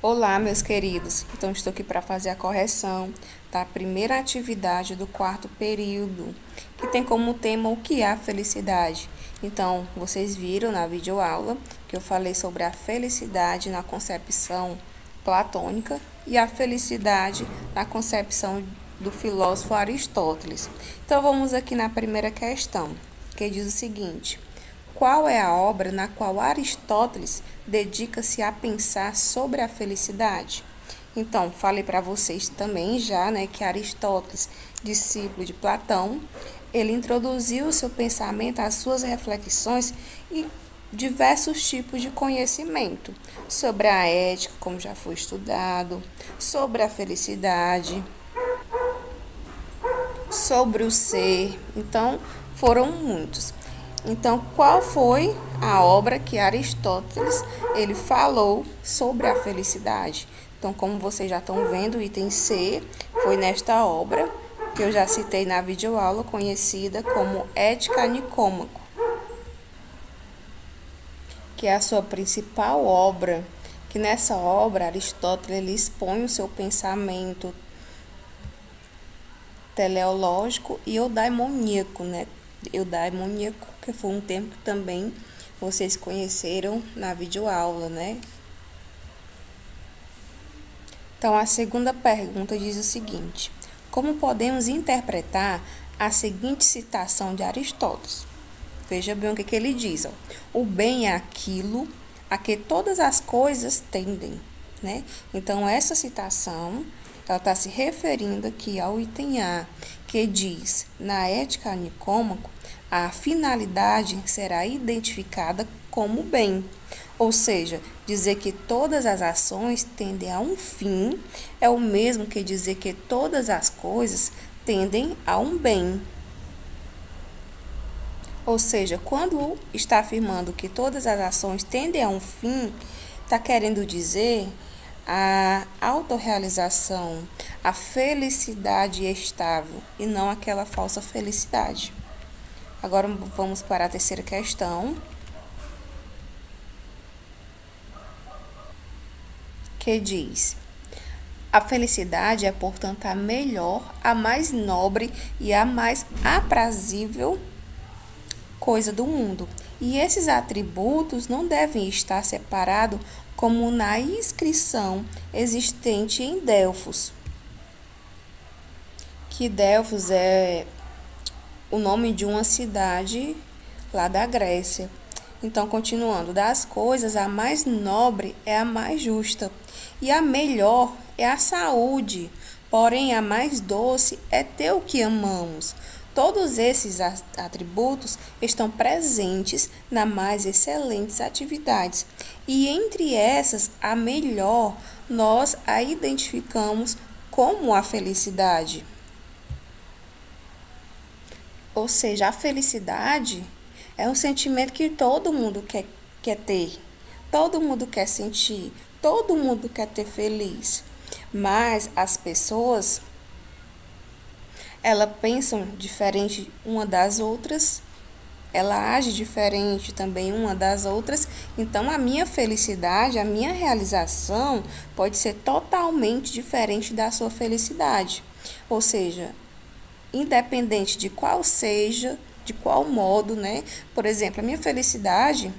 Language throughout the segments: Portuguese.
Olá, meus queridos. Então, estou aqui para fazer a correção da primeira atividade do quarto período, que tem como tema o que é a felicidade. Então, vocês viram na videoaula que eu falei sobre a felicidade na concepção platônica e a felicidade na concepção do filósofo Aristóteles. Então, vamos aqui na primeira questão, que diz o seguinte: qual é a obra na qual Aristóteles dedica-se a pensar sobre a felicidade? Então, falei para vocês também já, que Aristóteles, discípulo de Platão, ele introduziu o seu pensamento, as suas reflexões e diversos tipos de conhecimento sobre a ética, como já foi estudado, sobre a felicidade, sobre o ser. Então, foram muitos. Então, qual foi a obra que Aristóteles ele falou sobre a felicidade? Então, como vocês já estão vendo, o item C foi nesta obra que eu já citei na videoaula, conhecida como Ética Nicômaco, que é a sua principal obra, que nessa obra Aristóteles ele expõe o seu pensamento teleológico e eudaimoníaco, Eudaimoníaco, que foi um termo que também vocês conheceram na videoaula, Então, a segunda pergunta diz o seguinte: como podemos interpretar a seguinte citação de Aristóteles? Veja bem o que ele diz, ó. O bem é aquilo a que todas as coisas tendem, Então, essa citação, ela está se referindo aqui ao item A, que diz, na Ética Nicômaco, a finalidade será identificada como bem. Ou seja, dizer que todas as ações tendem a um fim é o mesmo que dizer que todas as coisas tendem a um bem. Ou seja, quando está afirmando que todas as ações tendem a um fim, está querendo dizer a autorrealização, a felicidade estável e não aquela falsa felicidade. Agora vamos para a terceira questão, que diz: a felicidade é, portanto, a melhor, a mais nobre e a mais aprazível coisa do mundo. E esses atributos não devem estar separados como na inscrição existente em Delfos, que Delfos é o nome de uma cidade lá da Grécia. Então, continuando, das coisas, a mais nobre é a mais justa, e a melhor é a saúde, porém a mais doce é ter o que amamos. Todos esses atributos estão presentes nas mais excelentes atividades, e entre essas, a melhor, nós a identificamos como a felicidade. Ou seja, a felicidade é um sentimento que todo mundo quer ter, todo mundo quer sentir, todo mundo quer ter feliz. Mas as pessoas, elas pensam diferente uma das outras, ela age diferente também uma das outras. Então, a minha felicidade, a minha realização pode ser totalmente diferente da sua felicidade. Ou seja, independente de qual seja, de qual modo, Por exemplo, a minha felicidade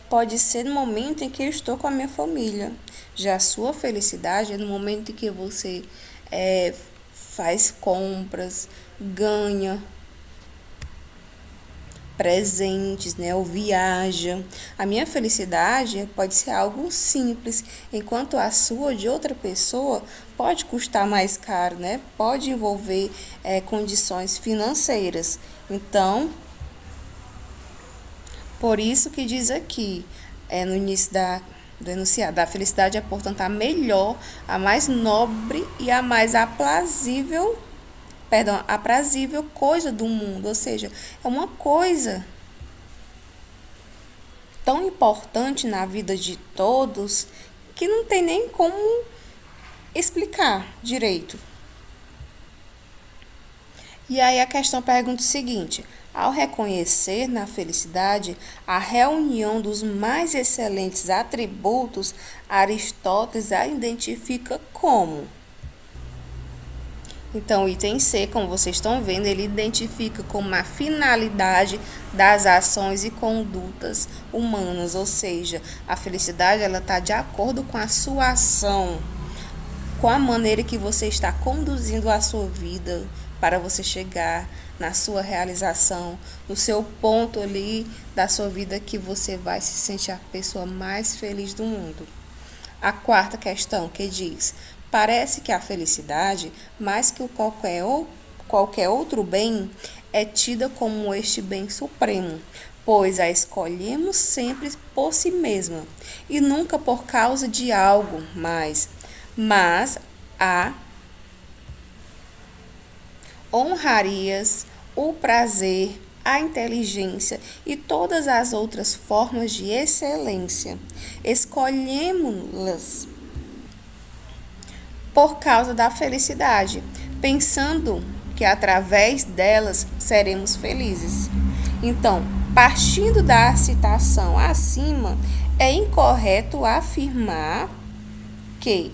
pode ser no momento em que eu estou com a minha família. Já a sua felicidade é no momento em que você faz compras, ganha presentes, ou viaja. A minha felicidade pode ser algo simples, enquanto a sua de outra pessoa pode custar mais caro, Pode envolver condições financeiras. Então, por isso que diz aqui, no início do enunciado, a felicidade é, portanto, a melhor, a mais nobre e a mais aprazível coisa do mundo. Ou seja, é uma coisa tão importante na vida de todos que não tem nem como explicar direito. E aí a questão pergunta o seguinte: Ao reconhecer na felicidade a reunião dos mais excelentes atributos, Aristóteles a identifica como. Então, o item C, como vocês estão vendo, ele identifica como a finalidade das ações e condutas humanas, ou seja, a felicidade ela está de acordo com a sua ação, com a maneira que você está conduzindo a sua vida para você chegar na sua realização, no seu ponto ali da sua vida que você vai se sentir a pessoa mais feliz do mundo. A quarta questão que diz: parece que a felicidade, mais que qualquer outro bem, é tida como este bem supremo, pois a escolhemos sempre por si mesma e nunca por causa de algo mais, mas a honrarias, o prazer, a inteligência e todas as outras formas de excelência. Escolhemos-las por causa da felicidade, pensando que através delas seremos felizes. Então, partindo da citação acima, é incorreto afirmar que,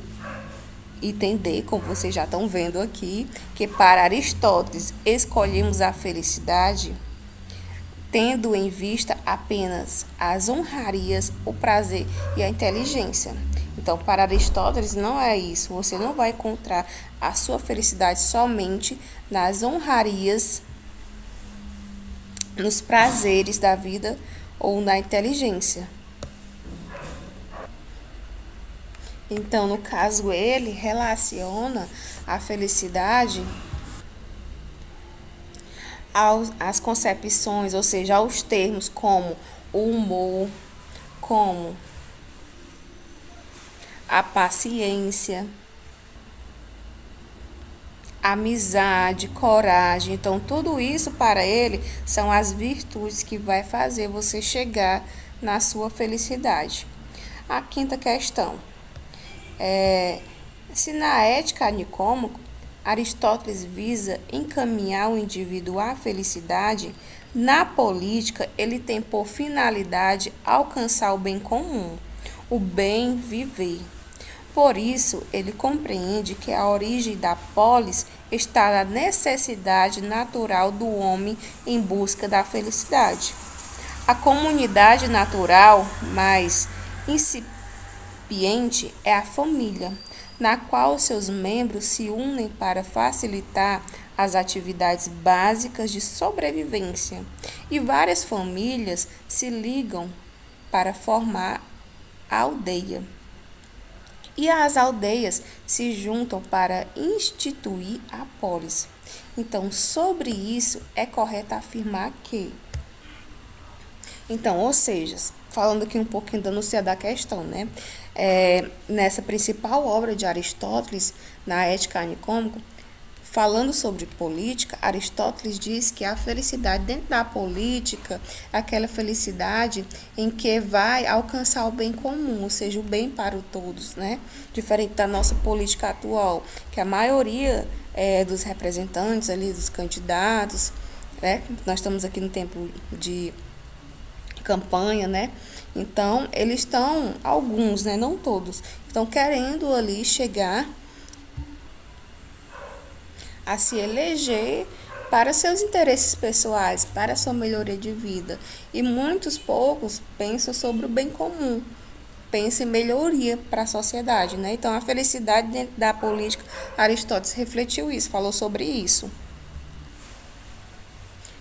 item D, como vocês já estão vendo aqui, que para Aristóteles escolhemos a felicidade tendo em vista apenas as honrarias, o prazer e a inteligência. Então, para Aristóteles não é isso. Você não vai encontrar a sua felicidade somente nas honrarias, nos prazeres da vida ou na inteligência. Então, no caso, ele relaciona a felicidade às concepções, ou seja, aos termos como o humor, como a paciência, amizade, coragem. Então, tudo isso para ele são as virtudes que vai fazer você chegar na sua felicidade. A quinta questão. Se na ética Nicômaco, Aristóteles visa encaminhar o indivíduo à felicidade, na política ele tem por finalidade alcançar o bem comum, o bem viver. Por isso, ele compreende que a origem da polis está na necessidade natural do homem em busca da felicidade. A comunidade natural mais incipiente é a família, na qual seus membros se unem para facilitar as atividades básicas de sobrevivência, e várias famílias se ligam para formar a aldeia. E as aldeias se juntam para instituir a polis. Então, sobre isso, é correto afirmar que... Então, ou seja, falando aqui um pouquinho da enunciado da questão, né? Nessa principal obra de Aristóteles, na Ética Nicômaco, falando sobre política, Aristóteles diz que a felicidade dentro da política é aquela felicidade em que vai alcançar o bem comum, ou seja, o bem para o todos, né? Diferente da nossa política atual, que a maioria dos representantes ali, dos candidatos, né? Nós estamos aqui no tempo de campanha, né? Então, eles estão, alguns, né? Não todos, estão querendo ali chegar a se eleger para seus interesses pessoais, para a sua melhoria de vida. E muitos poucos pensam sobre o bem comum, pensam em melhoria para a sociedade, né? Então, a felicidade dentro da política, Aristóteles refletiu isso, falou sobre isso.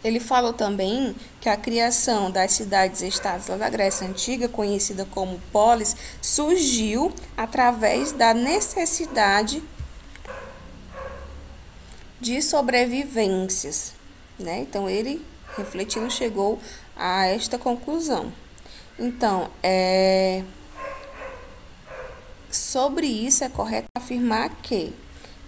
Ele falou também que a criação das cidades-estados lá da Grécia Antiga, conhecida como polis, surgiu através da necessidade de sobrevivências, né? Então, ele, refletindo, chegou a esta conclusão. Então, sobre isso é correto afirmar que...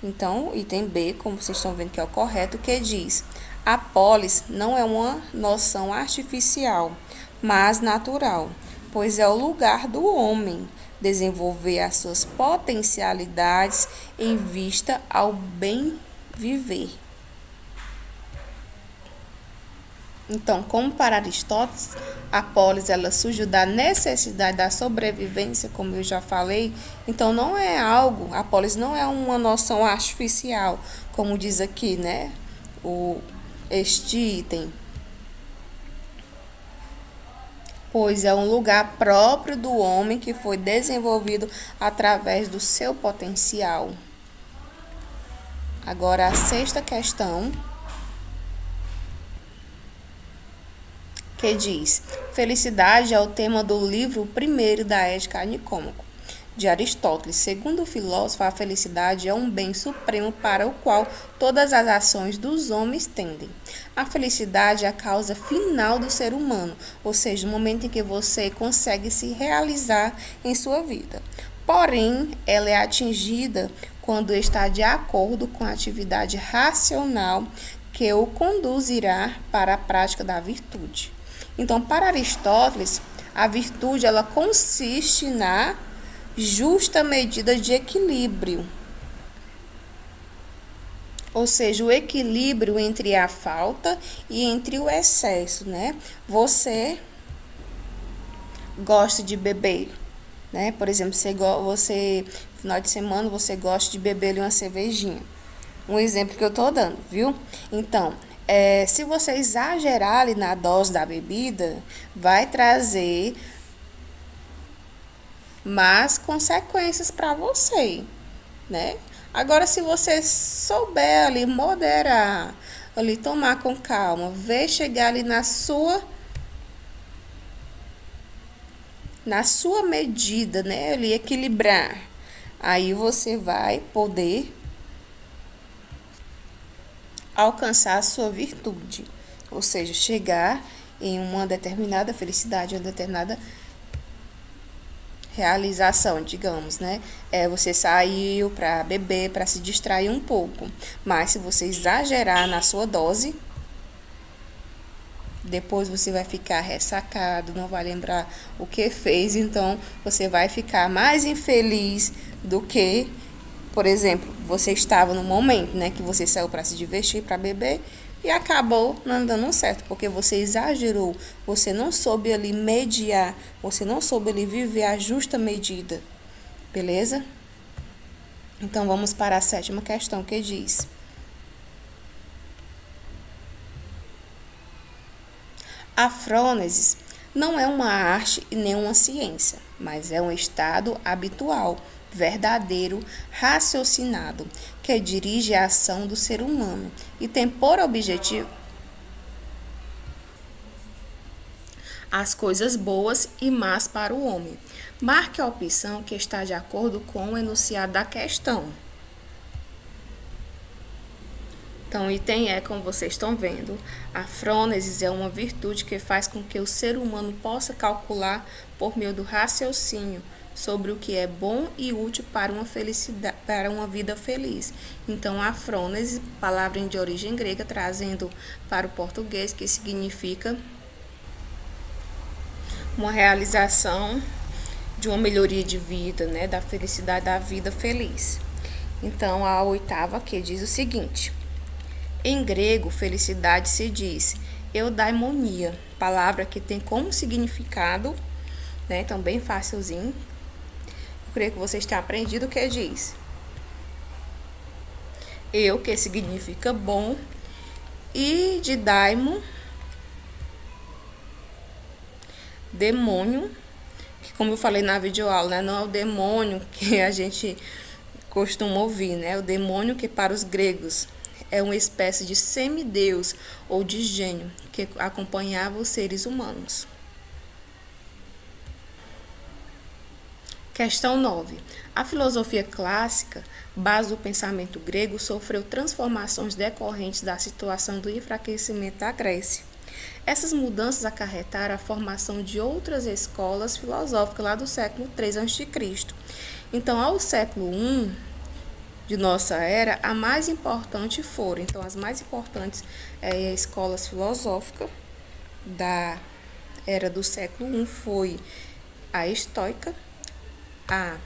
Então, item B, como vocês estão vendo que é o correto, que diz: a polis não é uma noção artificial, mas natural, pois é o lugar do homem desenvolver as suas potencialidades em vista ao bem viver. Então, como para Aristóteles, a polis ela surgiu da necessidade da sobrevivência, como eu já falei. Então, não é algo, a polis não é uma noção artificial, como diz aqui, né? Este item. Pois é um lugar próprio do homem que foi desenvolvido através do seu potencial. Agora, a sexta questão, que diz: felicidade é o tema do livro primeiro da Ética Nicômaco, de Aristóteles. Segundo o filósofo, a felicidade é um bem supremo para o qual todas as ações dos homens tendem. A felicidade é a causa final do ser humano, ou seja, o momento em que você consegue se realizar em sua vida. Porém, ela é atingida quando está de acordo com a atividade racional que o conduzirá para a prática da virtude. Então, para Aristóteles, a virtude ela consiste na justa medida de equilíbrio. Ou seja, o equilíbrio entre a falta e entre o excesso, né? Você gosta de beber, né? Por exemplo, você final de semana você gosta de beber ali uma cervejinha. Um exemplo que eu tô dando, viu? Então, se você exagerar ali na dose da bebida, vai trazer más consequências para você, né? Agora, se você souber ali moderar, ali tomar com calma, ver chegar ali na sua medida, né? Ali equilibrar, aí você vai poder alcançar a sua virtude, ou seja, chegar em uma determinada felicidade, uma determinada realização, digamos, né? Você saiu para beber, para se distrair um pouco, mas se você exagerar na sua dose, depois você vai ficar ressacado, não vai lembrar o que fez, então você vai ficar mais infeliz do que, por exemplo, você estava no momento, né, que você saiu para se divertir, para beber, e acabou não dando certo, porque você exagerou, você não soube ali mediar, você não soube ali viver a justa medida, beleza? Então, vamos para a sétima questão, que diz: a frônesis não é uma arte e nem uma ciência, mas é um estado habitual, verdadeiro, raciocinado, que dirige a ação do ser humano e tem por objetivo as coisas boas e más para o homem. Marque a opção que está de acordo com o enunciado da questão. Então, o item como vocês estão vendo, a frônesis é uma virtude que faz com que o ser humano possa calcular por meio do raciocínio sobre o que é bom e útil para uma felicidade, para uma vida feliz. Então, a frônesis, palavra de origem grega, trazendo para o português, que significa uma realização de uma melhoria de vida, né, da felicidade da vida feliz. Então, a oitava que diz o seguinte: em grego, felicidade se diz eudaimonia, palavra que tem como significado, né, então bem facilzinho. Eu creio que vocês tenham aprendido o que diz. Eu, que significa bom, e de daimo, demônio, que como eu falei na videoaula, né, não é o demônio que a gente costuma ouvir, né? O demônio que para os gregos é uma espécie de semideus ou de gênio que acompanhava os seres humanos. Questão 9. A filosofia clássica, base do pensamento grego, sofreu transformações decorrentes da situação do enfraquecimento da Grécia. Essas mudanças acarretaram a formação de outras escolas filosóficas lá do século III a.C. Então, ao século I de nossa era, a mais importante foram, então as mais importantes escolas filosóficas da era do século I foi a estoica, a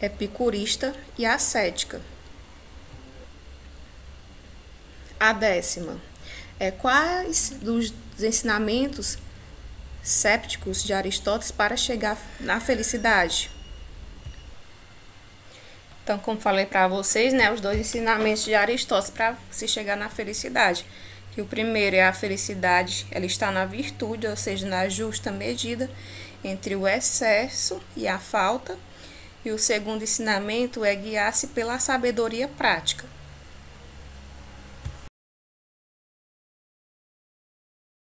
epicurista e a cética. A 10ª é quais dos ensinamentos sépticos de Aristóteles para chegar na felicidade? Então, como falei para vocês, né, os dois ensinamentos de Aristóteles para se chegar na felicidade. Que o primeiro é a felicidade, ela está na virtude, ou seja, na justa medida entre o excesso e a falta. E o segundo ensinamento é guiar-se pela sabedoria prática.